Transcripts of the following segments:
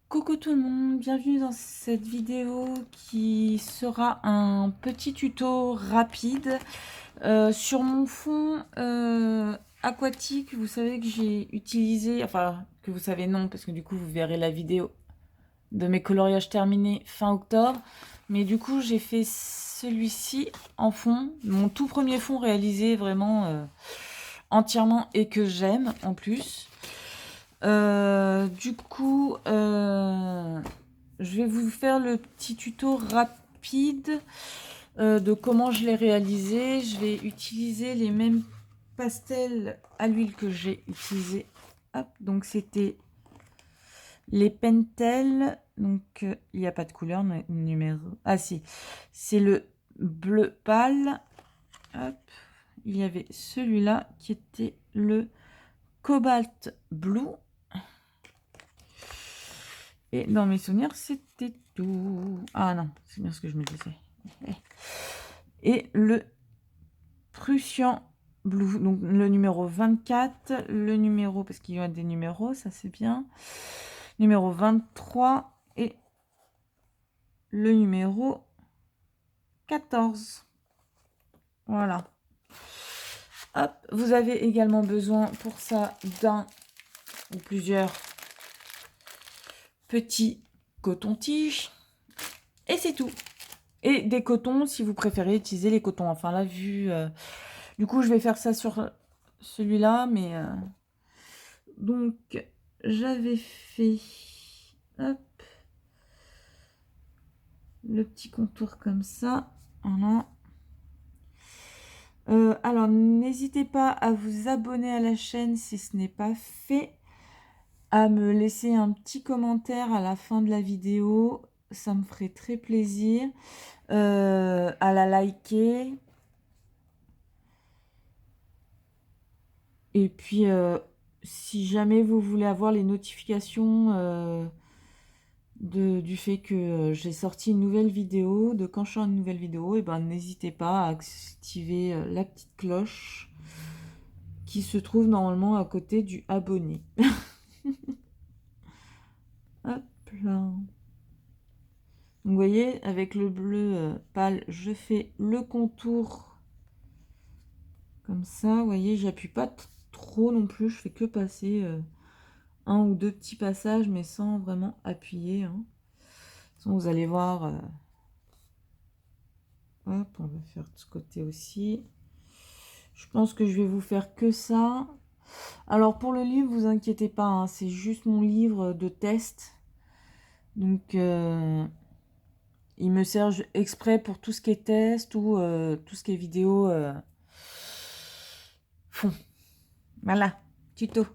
Coucou tout le monde, bienvenue dans cette vidéo qui sera un petit tuto rapide sur mon fond aquatique. Vous savez que j'ai utilisé, enfin que vous savez non parce que du coup vous verrez la vidéo de mes coloriages terminés fin octobre, mais du coup j'ai fait celui-ci en fond, mon tout premier fond réalisé vraiment entièrement et que j'aime en plus. Du coup, je vais vous faire le petit tuto rapide de comment je l'ai réalisé. Je vais utiliser les mêmes pastels à l'huile que j'ai utilisé. Hop, donc c'était les Pentel. Donc il n'y a pas de couleur numéro. Ah si, c'est le bleu pâle. Hop, il y avait celui-là qui était le Cobalt Blue. Et dans mes souvenirs, c'était tout. Ah non, c'est bien ce que je me disais. Et le Prussian Blue, donc le numéro 24, le numéro, parce qu'il y a des numéros, ça c'est bien. Numéro 23 et le numéro 14. Voilà. Hop, vous avez également besoin pour ça d'un ou plusieurs petits cotons-tiges. Et c'est tout. Et des cotons, si vous préférez utiliser les cotons. Enfin là, vu... du coup, je vais faire ça sur celui-là, mais... Donc, j'avais fait... Hop. Le petit contour comme ça. Voilà. Alors, n'hésitez pas à vous abonner à la chaîne si ce n'est pas fait. À me laisser un petit commentaire à la fin de la vidéo. Ça me ferait très plaisir. À la liker. Et puis, si jamais vous voulez avoir les notifications du fait que j'ai sorti une nouvelle vidéo, de quand je sors une nouvelle vidéo, et ben n'hésitez pas à activer la petite cloche qui se trouve normalement à côté du abonné. Hop là. Donc, vous voyez, avec le bleu pâle, je fais le contour comme ça. Vous voyez, j'appuie pas trop non plus, je fais que passer un ou deux petits passages, mais sans vraiment appuyer. Hein. Vous allez voir. Hop, on va faire de ce côté aussi. Je pense que je vais vous faire que ça. Alors pour le livre, vous inquiétez pas, hein, c'est juste mon livre de test. Donc il me sert exprès pour tout ce qui est test ou tout ce qui est vidéo fond. Voilà, tuto.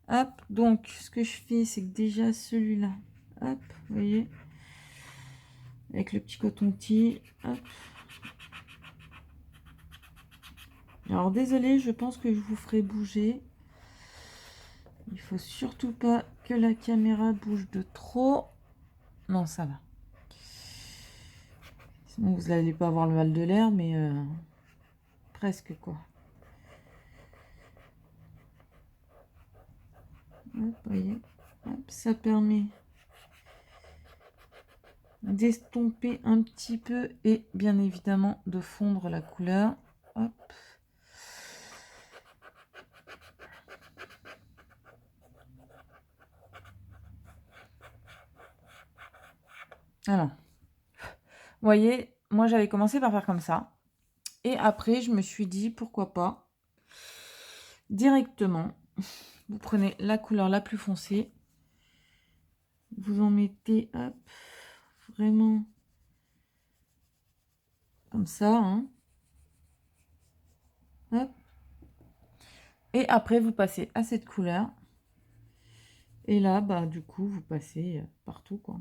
Hop, donc ce que je fais, c'est que déjà celui-là, hop, vous voyez, avec le petit coton-tige, hop. Alors désolé, je pense que je vous ferai bouger. Il faut surtout pas que la caméra bouge de trop. Non, ça va. Sinon, vous n'allez pas avoir le mal de l'air, mais presque quoi. Hop, voyez. Hop, ça permet d'estomper un petit peu et bien évidemment de fondre la couleur. Hop. Alors, vous voyez, moi j'avais commencé par faire comme ça. Et après, je me suis dit, pourquoi pas, directement, vous prenez la couleur la plus foncée, vous en mettez, hop, vraiment comme ça, hein. Hop. Et après, vous passez à cette couleur. Et là, bah, du coup, vous passez partout, quoi.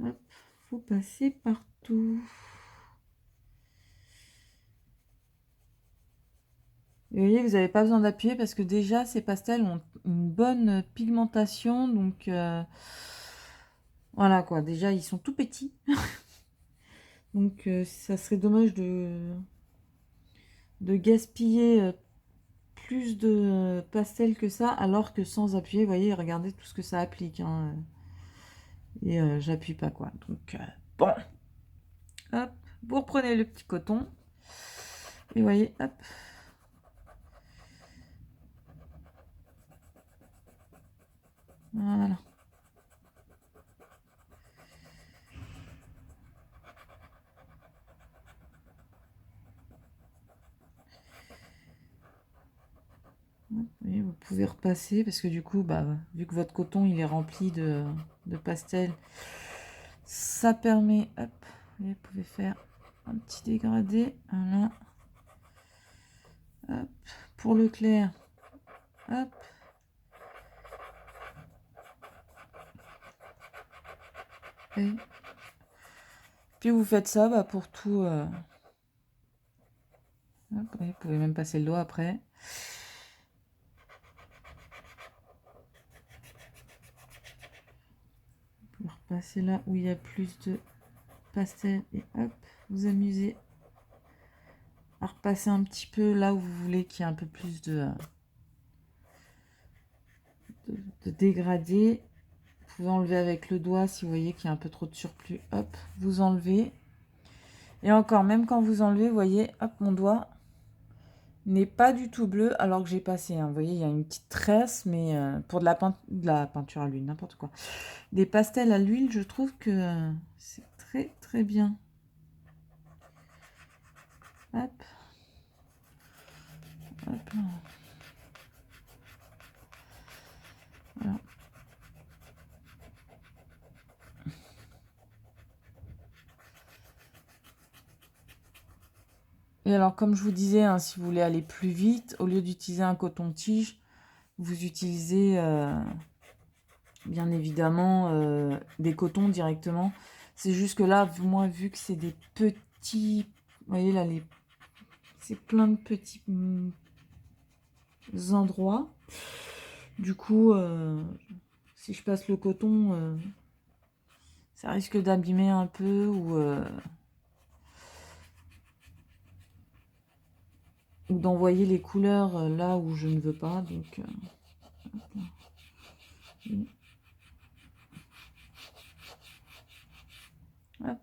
Hop, vous passez partout. Et vous voyez, vous n'avez pas besoin d'appuyer parce que déjà, ces pastels ont une bonne pigmentation. Donc, voilà, quoi. Déjà, ils sont tout petits. Donc, ça serait dommage de gaspiller plus de pastel que ça, alors que sans appuyer, vous voyez, regardez tout ce que ça applique. Hein. Et j'appuie pas, quoi. Donc, bon. Hop, vous reprenez le petit coton. Et vous voyez, hop. Voilà. Et vous pouvez repasser parce que du coup, bah, vu que votre coton il est rempli de pastel, ça permet, hop, vous pouvez faire un petit dégradé, voilà, hop, pour le clair, hop, et puis vous faites ça bah, pour tout, hop, vous pouvez même passer le doigt après. Vous repasser là où il y a plus de pastel et hop, vous amusez à repasser un petit peu là où vous voulez qu'il y ait un peu plus de dégradé. Vous pouvez enlever avec le doigt si vous voyez qu'il y a un peu trop de surplus. Hop, vous enlevez. Et encore, même quand vous enlevez, vous voyez, hop, mon doigt n'est pas du tout bleu alors que j'ai passé. Hein. Vous voyez, il y a une petite tresse, mais pour de la peinture à l'huile, n'importe quoi. Des pastels à l'huile, je trouve que c'est très très bien. Hop. Hop. Voilà. Et alors, comme je vous disais, hein, si vous voulez aller plus vite, au lieu d'utiliser un coton-tige, vous utilisez bien évidemment des cotons directement. C'est juste que là, moi, vu que c'est des petits... Vous voyez là, c'est plein de petits endroits. Du coup, si je passe le coton, ça risque d'abîmer un peu ou d'envoyer les couleurs là où je ne veux pas. Donc, hop.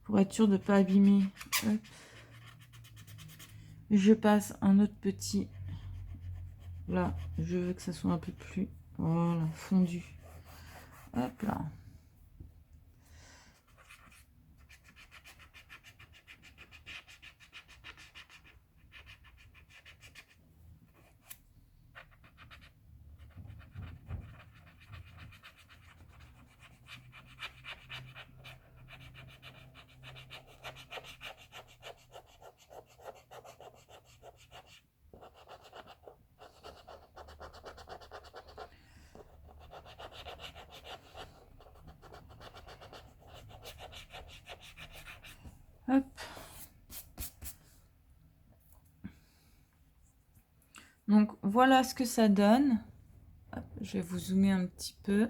Pour être sûr de ne pas abîmer. Hop. Je passe un autre petit. Là, je veux que ça soit un peu plus voilà, fondu. Hop là. Hop. Donc voilà ce que ça donne. Hop, je vais vous zoomer un petit peu.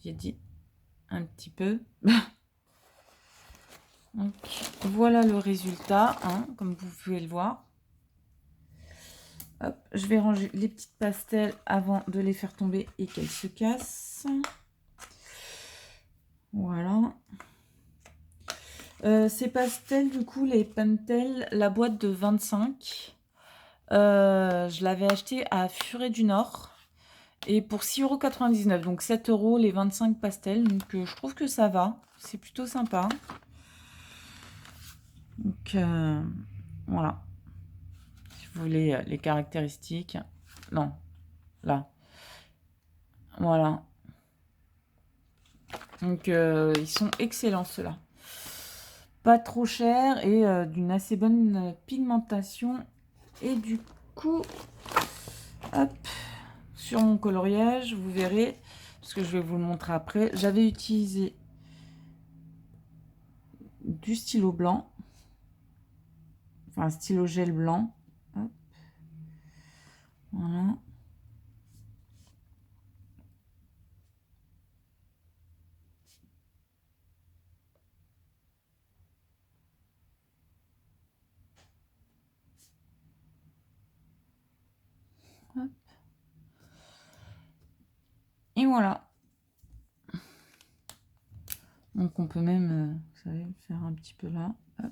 J'ai dit un petit peu. Donc voilà le résultat, hein, comme vous pouvez le voir. Hop, je vais ranger les petites pastels avant de les faire tomber et qu'elles se cassent. Voilà. Ces pastels, du coup, les Pentel, la boîte de 25, je l'avais acheté à Furet du Nord. Et pour 6,99 €, donc 7 € les 25 pastels. Donc je trouve que ça va. C'est plutôt sympa. Donc voilà. Si vous voulez les caractéristiques. Non, là. Voilà. Donc ils sont excellents ceux-là. Pas trop cher et d'une assez bonne pigmentation. Et du coup, hop, sur mon coloriage, vous verrez, parce que je vais vous le montrer après, j'avais utilisé du stylo blanc, enfin un stylo gel blanc. Hop. Voilà. Hop. Et voilà. Donc on peut même, vous savez, faire un petit peu là. Hop.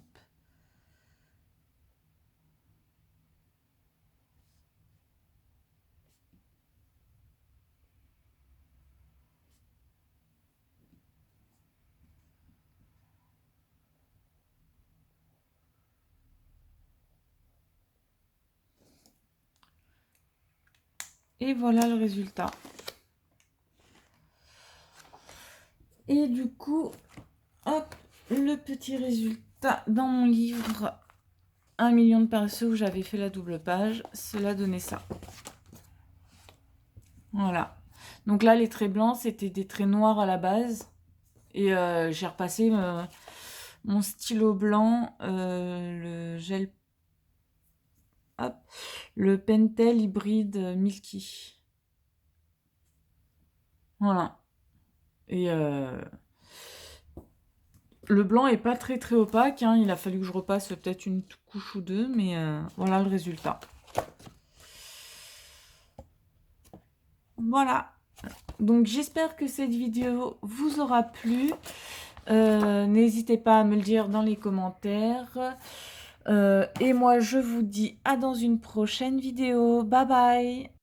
Et voilà le résultat. Et du coup, hop, le petit résultat dans mon livre 1 million de paresseux où j'avais fait la double page, cela donnait ça. Voilà. Donc là, les traits blancs, c'était des traits noirs à la base. Et j'ai repassé mon stylo blanc, le gel, hop, le Pentel hybride Milky. Voilà. Et le blanc est pas très très opaque, hein. Il a fallu que je repasse peut-être une couche ou deux, mais voilà le résultat. Voilà. Donc j'espère que cette vidéo vous aura plu. N'hésitez pas à me le dire dans les commentaires. Et moi je vous dis à dans une prochaine vidéo. Bye bye.